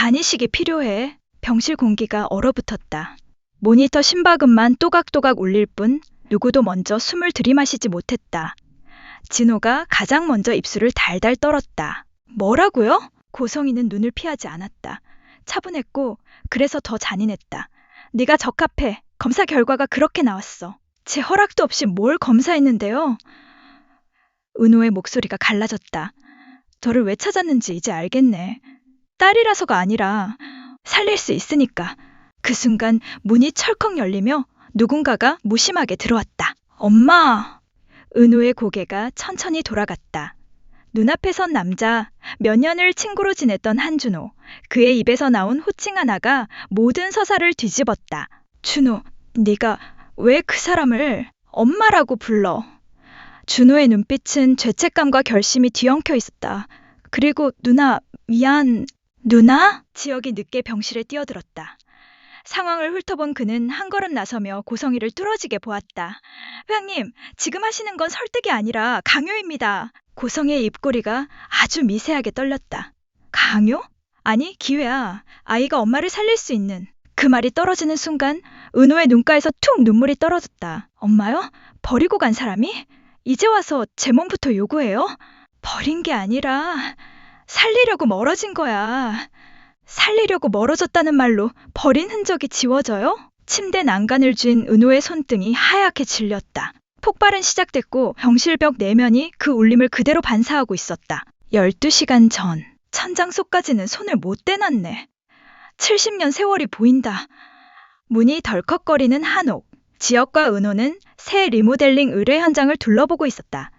간이식이 필요해. 병실 공기가 얼어붙었다. 모니터 심박음만 또각또각 울릴 뿐 누구도 먼저 숨을 들이마시지 못했다. 진호가 가장 먼저 입술을 달달 떨었다. 뭐라고요? 고성이는 눈을 피하지 않았다. 차분했고 그래서 더 잔인했다. 네가 적합해. 검사 결과가 그렇게 나왔어. 제 허락도 없이 뭘 검사했는데요? 은호의 목소리가 갈라졌다. 저를 왜 찾았는지 이제 알겠네. 딸이라서가 아니라 살릴 수 있으니까. 그 순간 문이 철컥 열리며 누군가가 무심하게 들어왔다. 엄마! 은호의 고개가 천천히 돌아갔다. 눈앞에 선 남자, 몇 년을 친구로 지냈던 한준호. 그의 입에서 나온 호칭 하나가 모든 서사를 뒤집었다. 준호, 네가 왜 그 사람을 엄마라고 불러? 준호의 눈빛은 죄책감과 결심이 뒤엉켜 있었다. 그리고 누나, 미안. 누나? 지혁이 늦게 병실에 뛰어들었다. 상황을 훑어본 그는 한 걸음 나서며 고성이를 뚫어지게 보았다. 회장님, 지금 하시는 건 설득이 아니라 강요입니다. 고성이의 입꼬리가 아주 미세하게 떨렸다. 강요? 아니, 기회야. 아이가 엄마를 살릴 수 있는. 그 말이 떨어지는 순간 은호의 눈가에서 툭 눈물이 떨어졌다. 엄마요? 버리고 간 사람이? 이제 와서 제 몸부터 요구해요? 버린 게 아니라 살리려고 멀어진 거야. 살리려고 멀어졌다는 말로 버린 흔적이 지워져요? 침대 난간을 쥔 은호의 손등이 하얗게 질렸다. 폭발은 시작됐고 병실벽 내면이 그 울림을 그대로 반사하고 있었다. 12시간 전, 천장 속까지는 손을 못 대놨네. 70년 세월이 보인다. 문이 덜컥거리는 한옥. 지혁과 은호는 새 리모델링 의뢰 현장을 둘러보고 있었다.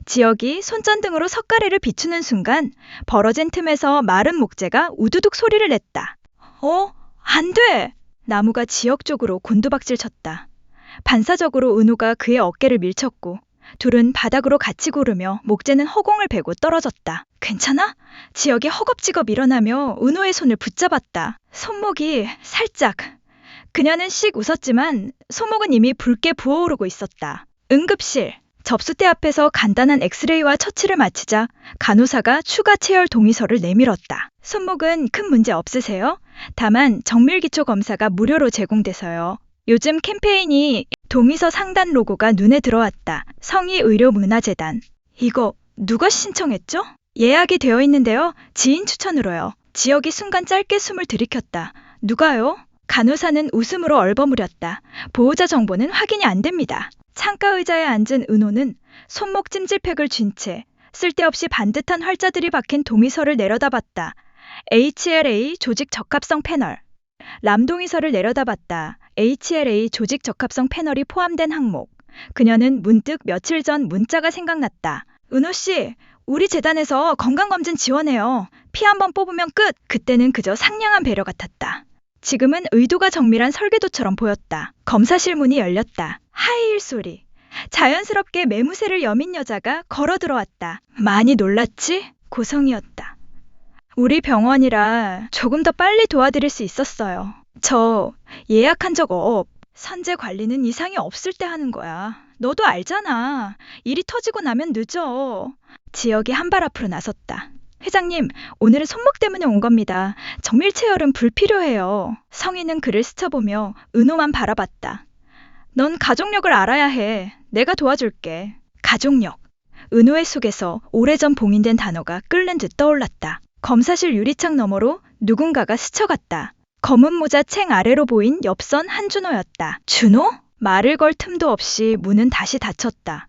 지혁이 손전등으로 석가래를 비추는 순간 벌어진 틈에서 마른 목재가 우두둑 소리를 냈다. 안 돼! 나무가 지혁 쪽으로 곤두박질 쳤다. 반사적으로 은호가 그의 어깨를 밀쳤고 둘은 바닥으로 같이 구르며 목재는 허공을 베고 떨어졌다. 괜찮아? 지혁이 허겁지겁 일어나며 은호의 손을 붙잡았다. 손목이 살짝. 그녀는 씩 웃었지만 손목은 이미 붉게 부어오르고 있었다. 응급실. 접수대 앞에서 간단한 엑스레이와 처치를 마치자 간호사가 추가 체열 동의서를 내밀었다. 손목은 큰 문제 없으세요? 다만 정밀기초 검사가 무료로 제공돼서요. 요즘 캠페인이 동의서 상단 로고가 눈에 들어왔다. 성의의료문화재단. 이거 누가 신청했죠? 예약이 되어 있는데요. 지인 추천으로요. 지혁이 순간 짧게 숨을 들이켰다. 누가요? 간호사는 웃음으로 얼버무렸다. 보호자 정보는 확인이 안 됩니다. 창가 의자에 앉은 은호는 손목 찜질팩을 쥔 채 쓸데없이 반듯한 활자들이 박힌 동의서를 내려다봤다. HLA 조직 적합성 패널. 람 동의서를 내려다봤다. HLA 조직 적합성 패널이 포함된 항목. 그녀는 문득 며칠 전 문자가 생각났다. 은호 씨, 우리 재단에서 건강검진 지원해요. 피 한 번 뽑으면 끝. 그때는 그저 상냥한 배려 같았다. 지금은 의도가 정밀한 설계도처럼 보였다. 검사실 문이 열렸다. 하이힐 소리. 자연스럽게 매무새를 여민 여자가 걸어 들어왔다. 많이 놀랐지? 고성이었다. 우리 병원이라 조금 더 빨리 도와드릴 수 있었어요. 저 예약한 적 없. 선제 관리는 이상이 없을 때 하는 거야. 너도 알잖아. 일이 터지고 나면 늦어. 지혁이 한 발 앞으로 나섰다. 회장님, 오늘은 손목 때문에 온 겁니다. 정밀 체열은 불필요해요. 성희는 그를 스쳐보며 은호만 바라봤다. 넌 가족력을 알아야 해. 내가 도와줄게. 가족력. 은호의 속에서 오래전 봉인된 단어가 끓는 듯 떠올랐다. 검사실 유리창 너머로 누군가가 스쳐갔다. 검은 모자 챙 아래로 보인 옆선 한준호였다. 준호? 말을 걸 틈도 없이 문은 다시 닫혔다.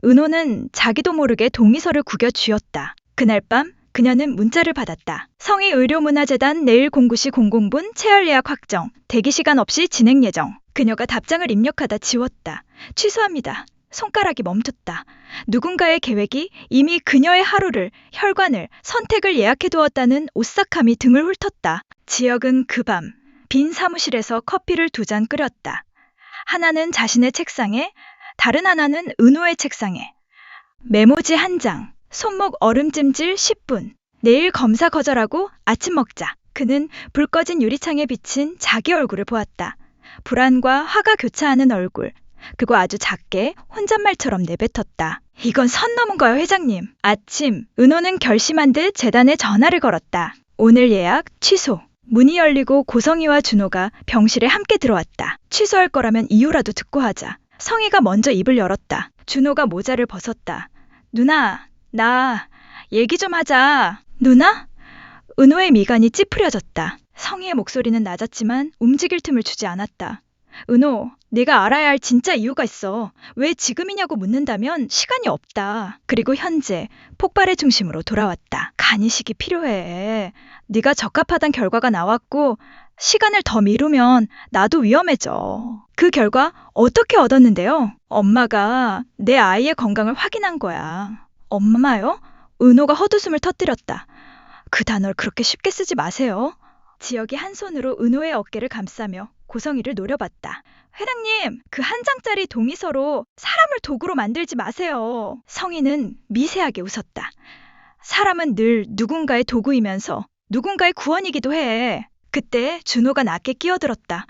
은호는 자기도 모르게 동의서를 구겨 쥐었다. 그날 밤 그녀는 문자를 받았다. 성의의료문화재단 내일 09시 00분 체열 예약 확정. 대기시간 없이 진행 예정. 그녀가 답장을 입력하다 지웠다. 취소합니다. 손가락이 멈췄다. 누군가의 계획이 이미 그녀의 하루를, 혈관을, 선택을 예약해두었다는 오싹함이 등을 훑었다. 지혁은 그 밤 빈 사무실에서 커피를 2잔 끓였다. 하나는 자신의 책상에, 다른 하나는 은호의 책상에. 메모지 1장. 손목 얼음찜질 10분. 내일 검사 거절하고 아침 먹자. 그는 불 꺼진 유리창에 비친 자기 얼굴을 보았다. 불안과 화가 교차하는 얼굴. 그리고 아주 작게 혼잣말처럼 내뱉었다. 이건 선 넘은 거요, 회장님. 아침, 은호는 결심한 듯 재단에 전화를 걸었다. 오늘 예약 취소. 문이 열리고 고성이와 준호가 병실에 함께 들어왔다. 취소할 거라면 이유라도 듣고 하자. 성희가 먼저 입을 열었다. 준호가 모자를 벗었다. 누나, 나 얘기 좀 하자. 누나? 은호의 미간이 찌푸려졌다. 성희의 목소리는 낮았지만 움직일 틈을 주지 않았다. 은호, 내가 알아야 할 진짜 이유가 있어. 왜 지금이냐고 묻는다면 시간이 없다. 그리고 현재 폭발의 중심으로 돌아왔다. 간이식이 필요해. 네가 적합하단 결과가 나왔고 시간을 더 미루면 나도 위험해져. 그 결과 어떻게 얻었는데요? 엄마가 내 아이의 건강을 확인한 거야. 엄마요? 은호가 헛웃음을 터뜨렸다. 그 단어를 그렇게 쉽게 쓰지 마세요. 지혁이 한 손으로 은호의 어깨를 감싸며 고성이를 노려봤다. 회장님, 그 한 장짜리 동의서로 사람을 도구로 만들지 마세요. 성희는 미세하게 웃었다. 사람은 늘 누군가의 도구이면서 누군가의 구원이기도 해. 그때 준호가 낮게 끼어들었다.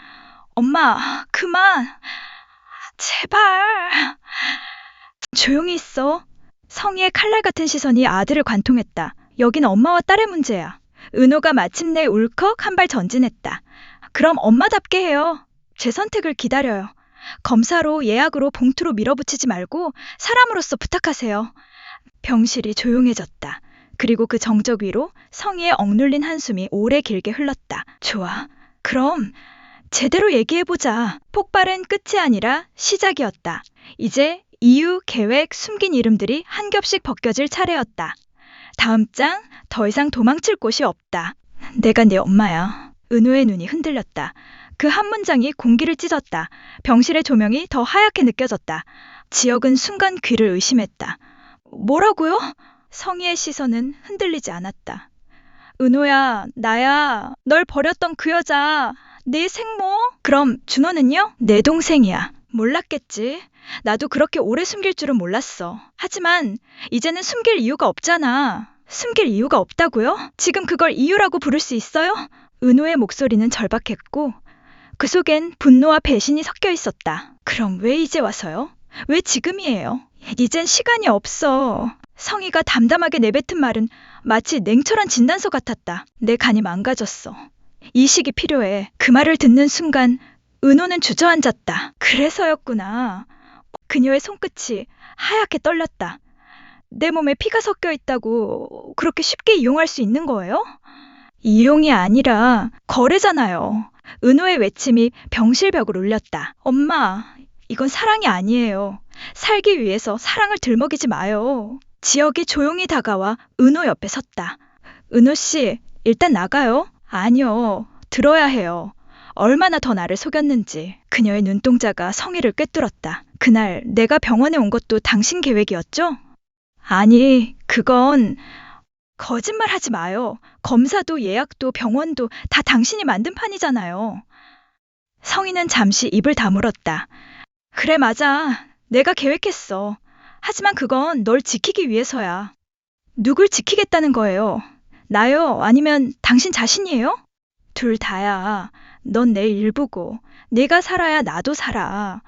엄마, 그만. 제발. 조용히 있어. 성희의 칼날 같은 시선이 아들을 관통했다. 여긴 엄마와 딸의 문제야. 은호가 마침내 울컥 한 발 전진했다. 그럼 엄마답게 해요. 제 선택을 기다려요. 검사로 예약으로 봉투로 밀어붙이지 말고 사람으로서 부탁하세요. 병실이 조용해졌다. 그리고 그 정적 위로 성희의 억눌린 한숨이 오래 길게 흘렀다. 좋아. 그럼 제대로 얘기해보자. 폭발은 끝이 아니라 시작이었다. 이제 이유, 계획, 숨긴 이름들이 한 겹씩 벗겨질 차례였다. 다음 장, 더 이상 도망칠 곳이 없다. 내가 네 엄마야. 은호의 눈이 흔들렸다. 그 한 문장이 공기를 찢었다. 병실의 조명이 더 하얗게 느껴졌다. 지혁은 순간 귀를 의심했다. 뭐라고요? 성희의 시선은 흔들리지 않았다. 은호야, 나야. 널 버렸던 그 여자. 내 생모? 그럼 준호는요? 내 동생이야. 몰랐겠지. 나도 그렇게 오래 숨길 줄은 몰랐어. 하지만 이제는 숨길 이유가 없잖아. 숨길 이유가 없다고요? 지금 그걸 이유라고 부를 수 있어요? 은호의 목소리는 절박했고 그 속엔 분노와 배신이 섞여 있었다. 그럼 왜 이제 와서요? 왜 지금이에요? 이젠 시간이 없어. 성희가 담담하게 내뱉은 말은 마치 냉철한 진단서 같았다. 내 간이 망가졌어. 이식이 필요해. 그 말을 듣는 순간 은호는 주저앉았다. 그래서였구나. 그녀의 손끝이 하얗게 떨렸다. 내 몸에 피가 섞여 있다고 그렇게 쉽게 이용할 수 있는 거예요? 이용이 아니라 거래잖아요. 은호의 외침이 병실벽을 울렸다. 엄마, 이건 사랑이 아니에요. 살기 위해서 사랑을 들먹이지 마요. 지혁이 조용히 다가와 은호 옆에 섰다. 은호 씨, 일단 나가요. 아니요, 들어야 해요. 얼마나 더 나를 속였는지. 그녀의 눈동자가 성희를 꿰뚫었다. 그날 내가 병원에 온 것도 당신 계획이었죠? 아니, 그건... 거짓말 하지 마요. 검사도 예약도 병원도 다 당신이 만든 판이잖아요. 성희는 잠시 입을 다물었다. 그래, 맞아. 내가 계획했어. 하지만 그건 널 지키기 위해서야. 누굴 지키겠다는 거예요? 나요? 아니면 당신 자신이에요? 둘 다야. 넌 내 일부고 내가 살아야 나도 살아.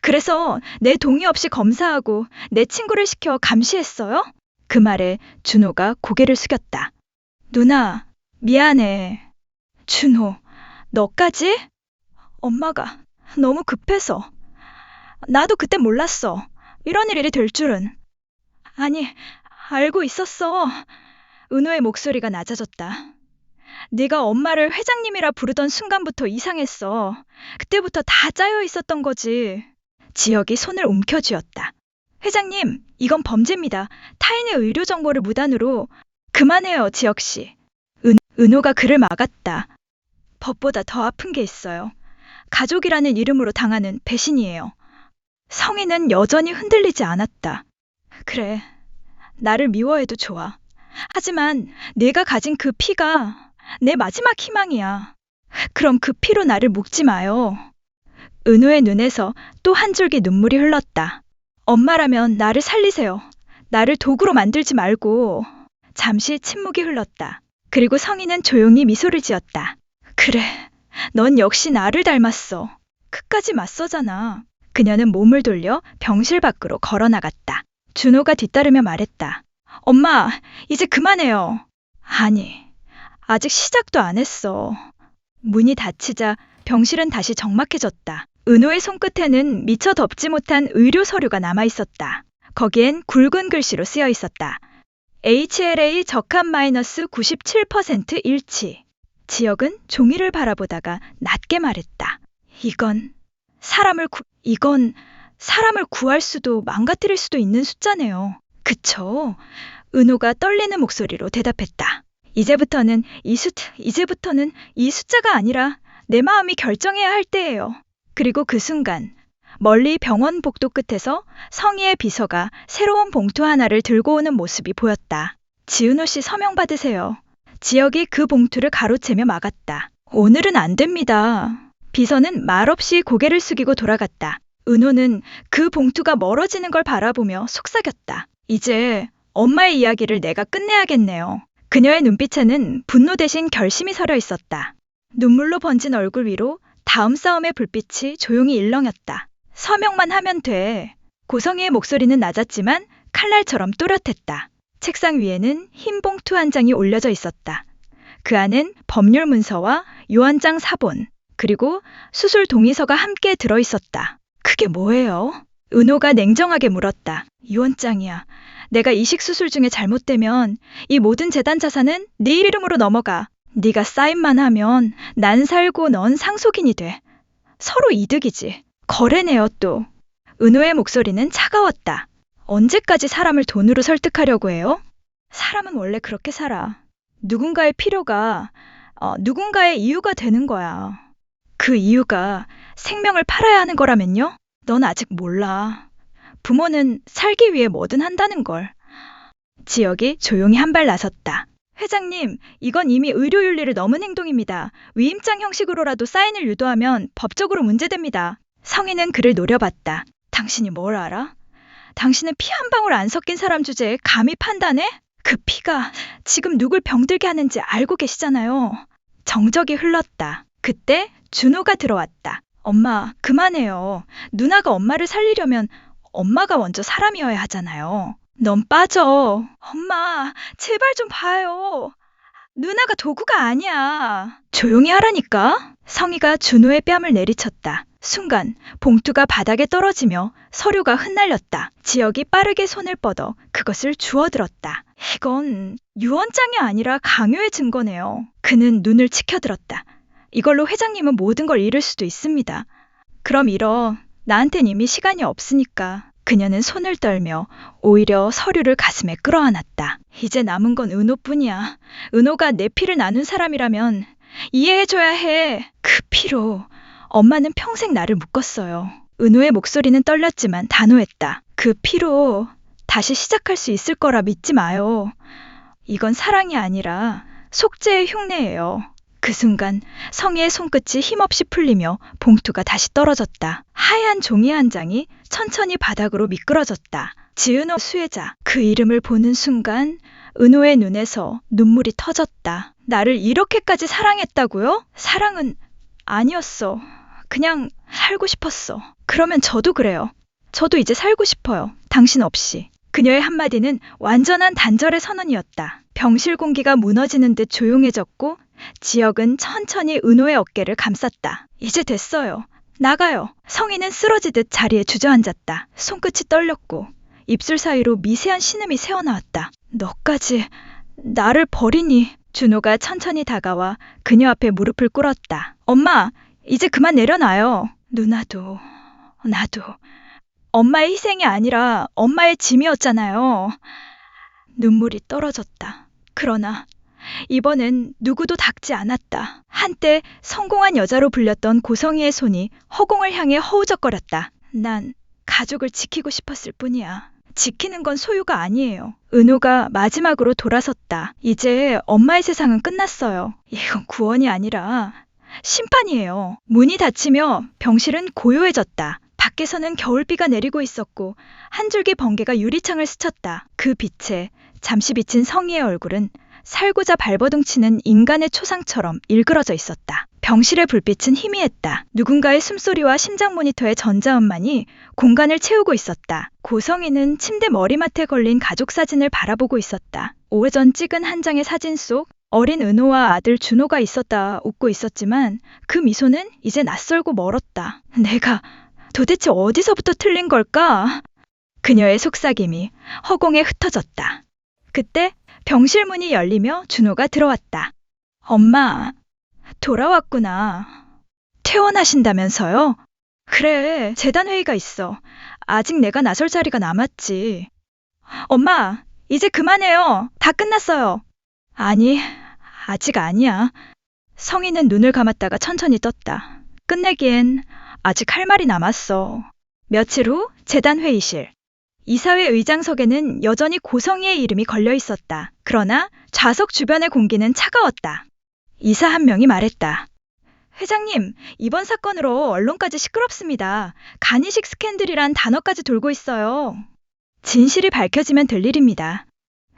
그래서 내 동의 없이 검사하고 내 친구를 시켜 감시했어요? 그 말에 준호가 고개를 숙였다. 누나, 미안해. 준호, 너까지? 엄마가 너무 급해서. 나도 그때 몰랐어. 이런 일이 될 줄은. 아니, 알고 있었어. 은호의 목소리가 낮아졌다. 네가 엄마를 회장님이라 부르던 순간부터 이상했어. 그때부터 다 짜여 있었던 거지. 지혁이 손을 움켜쥐었다. 회장님, 이건 범죄입니다. 타인의 의료 정보를 무단으로. 그만해요, 지혁씨. 은호가 그를 막았다. 법보다 더 아픈 게 있어요. 가족이라는 이름으로 당하는 배신이에요. 성희는 여전히 흔들리지 않았다. 그래, 나를 미워해도 좋아. 하지만 내가 가진 그 피가 내 마지막 희망이야. 그럼 그 피로 나를 묶지 마요. 은호의 눈에서 또 한 줄기 눈물이 흘렀다. 엄마라면 나를 살리세요. 나를 도구로 만들지 말고. 잠시 침묵이 흘렀다. 그리고 성희는 조용히 미소를 지었다. 그래, 넌 역시 나를 닮았어. 끝까지 맞서잖아. 그녀는 몸을 돌려 병실 밖으로 걸어나갔다. 준호가 뒤따르며 말했다. 엄마, 이제 그만해요. 아니, 아직 시작도 안 했어. 문이 닫히자 병실은 다시 적막해졌다. 은호의 손끝에는 미처 덮지 못한 의료 서류가 남아 있었다. 거기엔 굵은 글씨로 쓰여 있었다. HLA 적합 마이너스 97% 일치. 지역은 종이를 바라보다가 낮게 말했다. 이건 사람을 구할 수도 망가뜨릴 수도 있는 숫자네요. 그쵸? 은호가 떨리는 목소리로 대답했다. 이제부터는 이 숫자가 아니라 내 마음이 결정해야 할 때예요. 그리고 그 순간 멀리 병원 복도 끝에서 성희의 비서가 새로운 봉투 하나를 들고 오는 모습이 보였다. 지은호 씨 서명 받으세요. 지역이 그 봉투를 가로채며 막았다. 오늘은 안 됩니다. 비서는 말없이 고개를 숙이고 돌아갔다. 은호는 그 봉투가 멀어지는 걸 바라보며 속삭였다. 이제 엄마의 이야기를 내가 끝내야겠네요. 그녀의 눈빛에는 분노 대신 결심이 서려 있었다. 눈물로 번진 얼굴 위로 다음 싸움의 불빛이 조용히 일렁였다. 서명만 하면 돼. 고성희의 목소리는 낮았지만 칼날처럼 또렷했다. 책상 위에는 흰 봉투 한 장이 올려져 있었다. 그 안엔 법률 문서와 유언장 사본, 그리고 수술 동의서가 함께 들어있었다. 그게 뭐예요? 은호가 냉정하게 물었다. 유언장이야. 내가 이식 수술 중에 잘못되면 이 모든 재단 자산은 네 이름으로 넘어가. 네가 사인만 하면 난 살고 넌 상속인이 돼. 서로 이득이지. 거래네요 또. 은호의 목소리는 차가웠다. 언제까지 사람을 돈으로 설득하려고 해요? 사람은 원래 그렇게 살아. 누군가의 이유가 되는 거야. 그 이유가 생명을 팔아야 하는 거라면요? 넌 아직 몰라. 부모는 살기 위해 뭐든 한다는 걸. 지역이 조용히 한 발 나섰다. 회장님, 이건 이미 의료윤리를 넘은 행동입니다. 위임장 형식으로라도 사인을 유도하면 법적으로 문제됩니다. 성희는 그를 노려봤다. 당신이 뭘 알아? 당신은 피 한 방울 안 섞인 사람 주제에 감히 판단해? 그 피가 지금 누굴 병들게 하는지 알고 계시잖아요. 정적이 흘렀다. 그때 준호가 들어왔다. 엄마, 그만해요. 누나가 엄마를 살리려면 엄마가 먼저 사람이어야 하잖아요. 넌 빠져. 엄마, 제발 좀 봐요. 누나가 도구가 아니야. 조용히 하라니까. 성희가 준호의 뺨을 내리쳤다. 순간 봉투가 바닥에 떨어지며 서류가 흩날렸다. 지역이 빠르게 손을 뻗어 그것을 주워들었다. 이건 유언장이 아니라 강요의 증거네요. 그는 눈을 치켜들었다. 이걸로 회장님은 모든 걸 잃을 수도 있습니다. 그럼 잃어. 나한텐 이미 시간이 없으니까. 그녀는 손을 떨며 오히려 서류를 가슴에 끌어안았다. 이제 남은 건 은호뿐이야. 은호가 내 피를 나눈 사람이라면 이해해줘야 해. 그 피로 엄마는 평생 나를 묶었어요. 은호의 목소리는 떨렸지만 단호했다. 그 피로 다시 시작할 수 있을 거라 믿지 마요. 이건 사랑이 아니라 속죄의 흉내예요. 그 순간 성희의 손끝이 힘없이 풀리며 봉투가 다시 떨어졌다. 하얀 종이 한 장이 천천히 바닥으로 미끄러졌다. 지은호 수혜자. 그 이름을 보는 순간 은호의 눈에서 눈물이 터졌다. 나를 이렇게까지 사랑했다고요? 사랑은 아니었어. 그냥 살고 싶었어. 그러면 저도 그래요. 저도 이제 살고 싶어요. 당신 없이. 그녀의 한마디는 완전한 단절의 선언이었다. 병실 공기가 무너지는 듯 조용해졌고 지역은 천천히 은호의 어깨를 감쌌다. 이제 됐어요. 나가요. 성희는 쓰러지듯 자리에 주저앉았다. 손끝이 떨렸고 입술 사이로 미세한 신음이 새어나왔다. 너까지 나를 버리니. 준호가 천천히 다가와 그녀 앞에 무릎을 꿇었다. 엄마, 이제 그만 내려놔요. 누나도 나도 엄마의 희생이 아니라 엄마의 짐이었잖아요. 눈물이 떨어졌다. 그러나 이번엔 누구도 닦지 않았다. 한때 성공한 여자로 불렸던 고성희의 손이 허공을 향해 허우적거렸다. 난 가족을 지키고 싶었을 뿐이야. 지키는 건 소유가 아니에요. 은호가 마지막으로 돌아섰다. 이제 엄마의 세상은 끝났어요. 이건 구원이 아니라 심판이에요. 문이 닫히며 병실은 고요해졌다. 밖에서는 겨울비가 내리고 있었고 한 줄기 번개가 유리창을 스쳤다. 그 빛에 잠시 비친 성희의 얼굴은 살고자 발버둥치는 인간의 초상처럼 일그러져 있었다. 병실의 불빛은 희미했다. 누군가의 숨소리와 심장 모니터의 전자음만이 공간을 채우고 있었다. 고성희는 침대 머리맡에 걸린 가족 사진을 바라보고 있었다. 오래전 찍은 한 장의 사진 속 어린 은호와 아들 준호가 있었다 웃고 있었지만 그 미소는 이제 낯설고 멀었다. 내가 도대체 어디서부터 틀린 걸까? 그녀의 속삭임이 허공에 흩어졌다. 그때 병실 문이 열리며 준호가 들어왔다. 엄마, 돌아왔구나. 퇴원하신다면서요? 그래, 재단 회의가 있어. 아직 내가 나설 자리가 남았지. 엄마, 이제 그만해요. 다 끝났어요. 아니, 아직 아니야. 성희는 눈을 감았다가 천천히 떴다. 끝내기엔 아직 할 말이 남았어. 며칠 후 재단 회의실. 이사회 의장석에는 여전히 고성희의 이름이 걸려 있었다. 그러나 좌석 주변의 공기는 차가웠다. 이사 한 명이 말했다. 회장님, 이번 사건으로 언론까지 시끄럽습니다. 간이식 스캔들이란 단어까지 돌고 있어요. 진실이 밝혀지면 될 일입니다.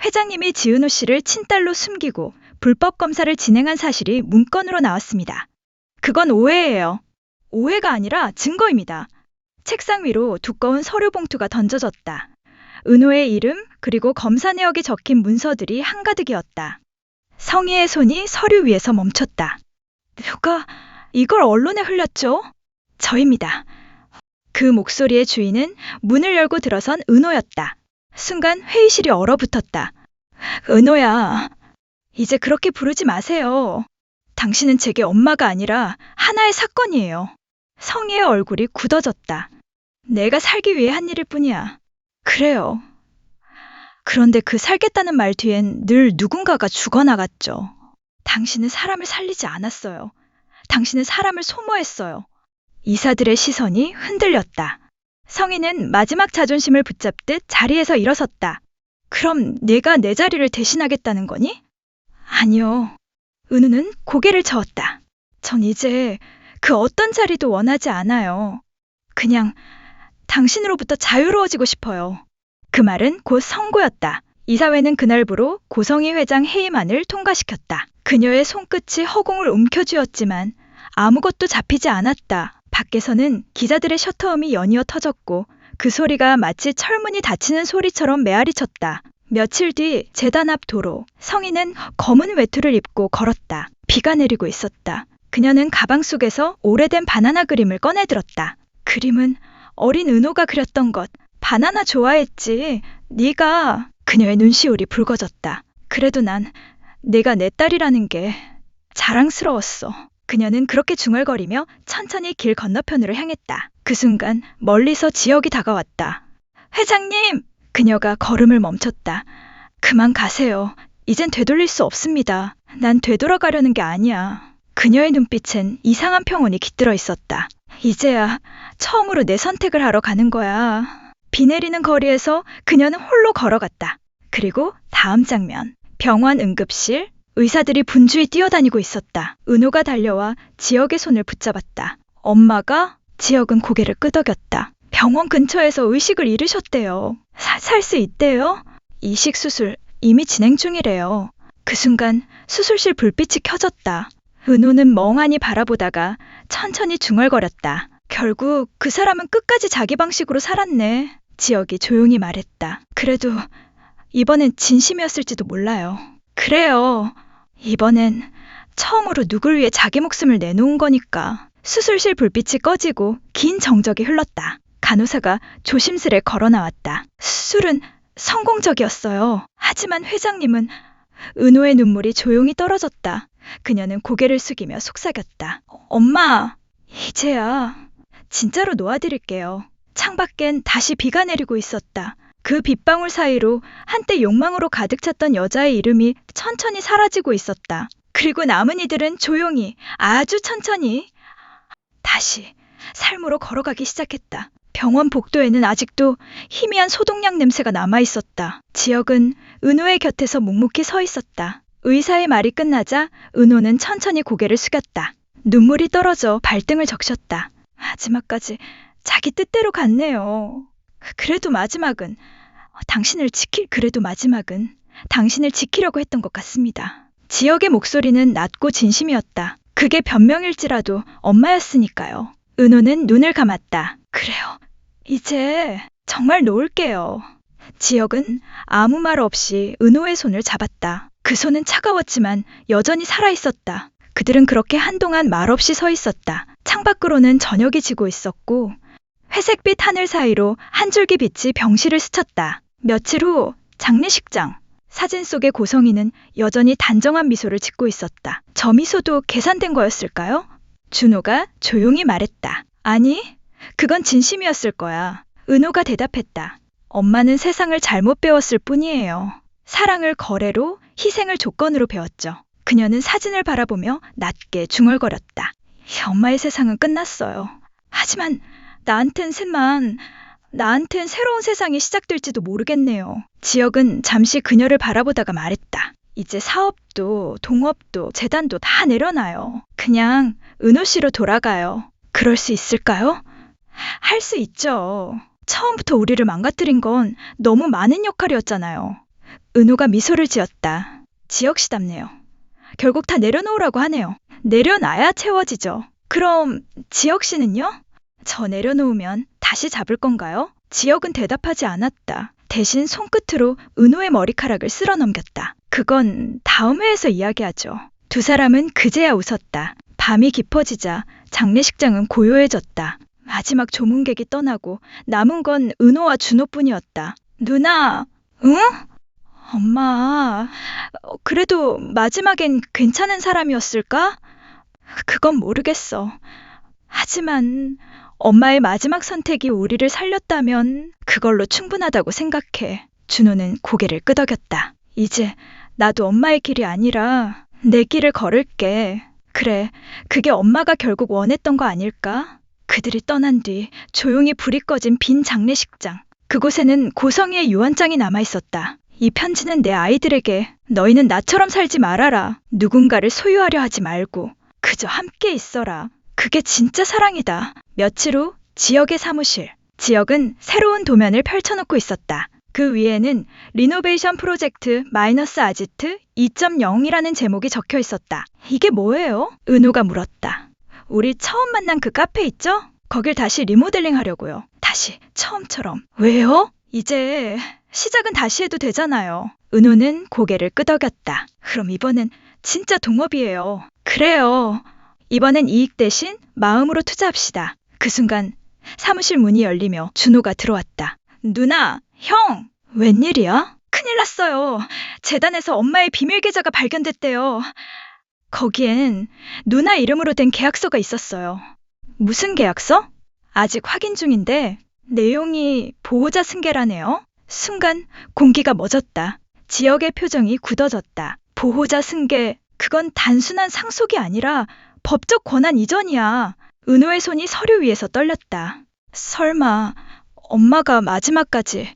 회장님이 지은호 씨를 친딸로 숨기고 불법 검사를 진행한 사실이 문건으로 나왔습니다. 그건 오해예요. 오해가 아니라 증거입니다. 책상 위로 두꺼운 서류 봉투가 던져졌다. 은호의 이름 그리고 검사 내역이 적힌 문서들이 한가득이었다. 성희의 손이 서류 위에서 멈췄다. 누가 이걸 언론에 흘렸죠? 저입니다. 그 목소리의 주인은 문을 열고 들어선 은호였다. 순간 회의실이 얼어붙었다. 은호야, 이제 그렇게 부르지 마세요. 당신은 제게 엄마가 아니라 하나의 사건이에요. 성희의 얼굴이 굳어졌다. 내가 살기 위해 한 일일 뿐이야. 그래요. 그런데 그 살겠다는 말 뒤엔 늘 누군가가 죽어나갔죠. 당신은 사람을 살리지 않았어요. 당신은 사람을 소모했어요. 이사들의 시선이 흔들렸다. 성희는 마지막 자존심을 붙잡듯 자리에서 일어섰다. 그럼 내가 내 자리를 대신하겠다는 거니? 아니요. 은우는 고개를 저었다. 전 이제 그 어떤 자리도 원하지 않아요. 그냥 당신으로부터 자유로워지고 싶어요. 그 말은 곧 선고였다. 이사회는 그날부로 고성희 회장 해임안을 통과시켰다. 그녀의 손끝이 허공을 움켜쥐었지만 아무것도 잡히지 않았다. 밖에서는 기자들의 셔터음이 연이어 터졌고 그 소리가 마치 철문이 닫히는 소리처럼 메아리쳤다. 며칠 뒤 재단 앞 도로, 성희는 검은 외투를 입고 걸었다. 비가 내리고 있었다. 그녀는 가방 속에서 오래된 바나나 그림을 꺼내들었다. 그림은 어린 은호가 그렸던 것. 바나나 좋아했지. 네가. 그녀의 눈시울이 붉어졌다. 그래도 난 내가 내 딸이라는 게 자랑스러웠어. 그녀는 그렇게 중얼거리며 천천히 길 건너편으로 향했다. 그 순간 멀리서 지역이 다가왔다. 회장님! 그녀가 걸음을 멈췄다. 그만 가세요. 이젠 되돌릴 수 없습니다. 난 되돌아가려는 게 아니야. 그녀의 눈빛엔 이상한 평온이 깃들어 있었다. 이제야 처음으로 내 선택을 하러 가는 거야. 비 내리는 거리에서 그녀는 홀로 걸어갔다. 그리고 다음 장면. 병원 응급실. 의사들이 분주히 뛰어다니고 있었다. 은호가 달려와 지역의 손을 붙잡았다. 엄마가? 지역은 고개를 끄덕였다. 병원 근처에서 의식을 잃으셨대요. 살 수 있대요? 이식 수술 이미 진행 중이래요. 그 순간 수술실 불빛이 켜졌다. 은호는 멍하니 바라보다가 천천히 중얼거렸다. 결국 그 사람은 끝까지 자기 방식으로 살았네. 지역이 조용히 말했다. 그래도 이번엔 진심이었을지도 몰라요. 그래요. 이번엔 처음으로 누굴 위해 자기 목숨을 내놓은 거니까. 수술실 불빛이 꺼지고 긴 정적이 흘렀다. 간호사가 조심스레 걸어 나왔다. 수술은 성공적이었어요. 하지만 회장님은. 은호의 눈물이 조용히 떨어졌다. 그녀는 고개를 숙이며 속삭였다. 엄마, 이제야 진짜로 놓아드릴게요. 창밖엔 다시 비가 내리고 있었다. 그 빗방울 사이로 한때 욕망으로 가득 찼던 여자의 이름이 천천히 사라지고 있었다. 그리고 남은 이들은 조용히, 아주 천천히 다시 삶으로 걸어가기 시작했다. 병원 복도에는 아직도 희미한 소독약 냄새가 남아있었다. 지역은 은호의 곁에서 묵묵히 서 있었다. 의사의 말이 끝나자 은호는 천천히 고개를 숙였다. 눈물이 떨어져 발등을 적셨다. 마지막까지 자기 뜻대로 갔네요. 그래도 마지막은 당신을 지키려고 했던 것 같습니다. 지역의 목소리는 낮고 진심이었다. 그게 변명일지라도 엄마였으니까요. 은호는 눈을 감았다. 그래요. 이제 정말 놓을게요. 지혁은 아무 말 없이 은호의 손을 잡았다. 그 손은 차가웠지만 여전히 살아있었다. 그들은 그렇게 한동안 말없이 서 있었다. 창밖으로는 저녁이 지고 있었고 회색빛 하늘 사이로 한 줄기 빛이 병실을 스쳤다. 며칠 후 장례식장. 사진 속의 고성이는 여전히 단정한 미소를 짓고 있었다. 저 미소도 계산된 거였을까요? 준호가 조용히 말했다. 아니, 그건 진심이었을 거야. 은호가 대답했다. 엄마는 세상을 잘못 배웠을 뿐이에요. 사랑을 거래로, 희생을 조건으로 배웠죠. 그녀는 사진을 바라보며 낮게 중얼거렸다. 엄마의 세상은 끝났어요. 하지만 나한텐 새로운 세상이 시작될지도 모르겠네요. 지혁은 잠시 그녀를 바라보다가 말했다. 이제 사업도 동업도 재단도 다 내려놔요. 그냥 은호 씨로 돌아가요. 그럴 수 있을까요? 할 수 있죠. 처음부터 우리를 망가뜨린 건 너무 많은 역할이었잖아요. 은호가 미소를 지었다. 지혁 씨답네요. 결국 다 내려놓으라고 하네요. 내려놔야 채워지죠. 그럼 지혁 씨는요? 저 내려놓으면 다시 잡을 건가요? 지혁은 대답하지 않았다. 대신 손끝으로 은호의 머리카락을 쓸어 넘겼다. 그건 다음 회에서 이야기하죠. 두 사람은 그제야 웃었다. 밤이 깊어지자 장례식장은 고요해졌다. 마지막 조문객이 떠나고 남은 건 은호와 준호뿐이었다. 누나, 응? 엄마, 그래도 마지막엔 괜찮은 사람이었을까? 그건 모르겠어. 하지만 엄마의 마지막 선택이 우리를 살렸다면 그걸로 충분하다고 생각해. 준호는 고개를 끄덕였다. 이제 나도 엄마의 길이 아니라 내 길을 걸을게. 그래, 그게 엄마가 결국 원했던 거 아닐까? 그들이 떠난 뒤 조용히 불이 꺼진 빈 장례식장. 그곳에는 고성이의 유언장이 남아있었다. 이 편지는 내 아이들에게 너희는 나처럼 살지 말아라. 누군가를 소유하려 하지 말고 그저 함께 있어라. 그게 진짜 사랑이다. 며칠 후 지혁의 사무실. 지혁은 새로운 도면을 펼쳐놓고 있었다. 그 위에는 리노베이션 프로젝트 마이너스 아지트 2.0이라는 제목이 적혀 있었다. 이게 뭐예요? 은호가 물었다. 우리 처음 만난 그 카페 있죠? 거길 다시 리모델링 하려고요. 다시 처음처럼. 왜요? 이제 시작은 다시 해도 되잖아요. 은호는 고개를 끄덕였다. 그럼 이번엔 진짜 동업이에요. 그래요. 이번엔 이익 대신 마음으로 투자합시다. 그 순간 사무실 문이 열리며 준호가 들어왔다. 누나, 형, 웬일이야? 큰일 났어요. 재단에서 엄마의 비밀 계좌가 발견됐대요. 거기엔 누나 이름으로 된 계약서가 있었어요. 무슨 계약서? 아직 확인 중인데 내용이 보호자 승계라네요. 순간 공기가 멎었다. 지혁의 표정이 굳어졌다. 보호자 승계, 그건 단순한 상속이 아니라 법적 권한 이전이야. 은호의 손이 서류 위에서 떨렸다. 설마 엄마가 마지막까지...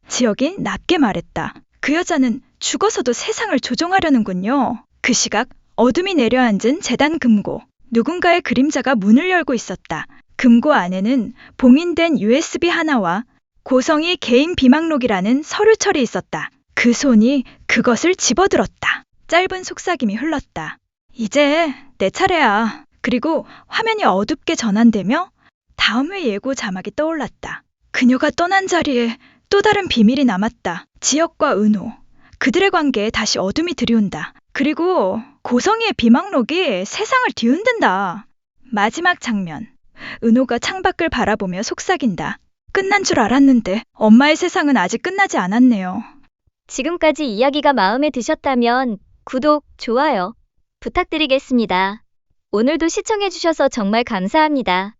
지혁이 낮게 말했다. 그 여자는 죽어서도 세상을 조종하려는군요. 그 시각 어둠이 내려앉은 재단 금고. 누군가의 그림자가 문을 열고 있었다. 금고 안에는 봉인된 USB 하나와 고성이 개인 비망록이라는 서류철이 있었다. 그 손이 그것을 집어들었다. 짧은 속삭임이 흘렀다. 이제 내 차례야. 그리고 화면이 어둡게 전환되며 다음 회 예고 자막이 떠올랐다. 그녀가 떠난 자리에 또 다른 비밀이 남았다. 지혁과 은호. 그들의 관계에 다시 어둠이 들이온다. 그리고 고성이의 비망록이 세상을 뒤흔든다. 마지막 장면. 은호가 창밖을 바라보며 속삭인다. 끝난 줄 알았는데 엄마의 세상은 아직 끝나지 않았네요. 지금까지 이야기가 마음에 드셨다면 구독, 좋아요 부탁드리겠습니다. 오늘도 시청해주셔서 정말 감사합니다.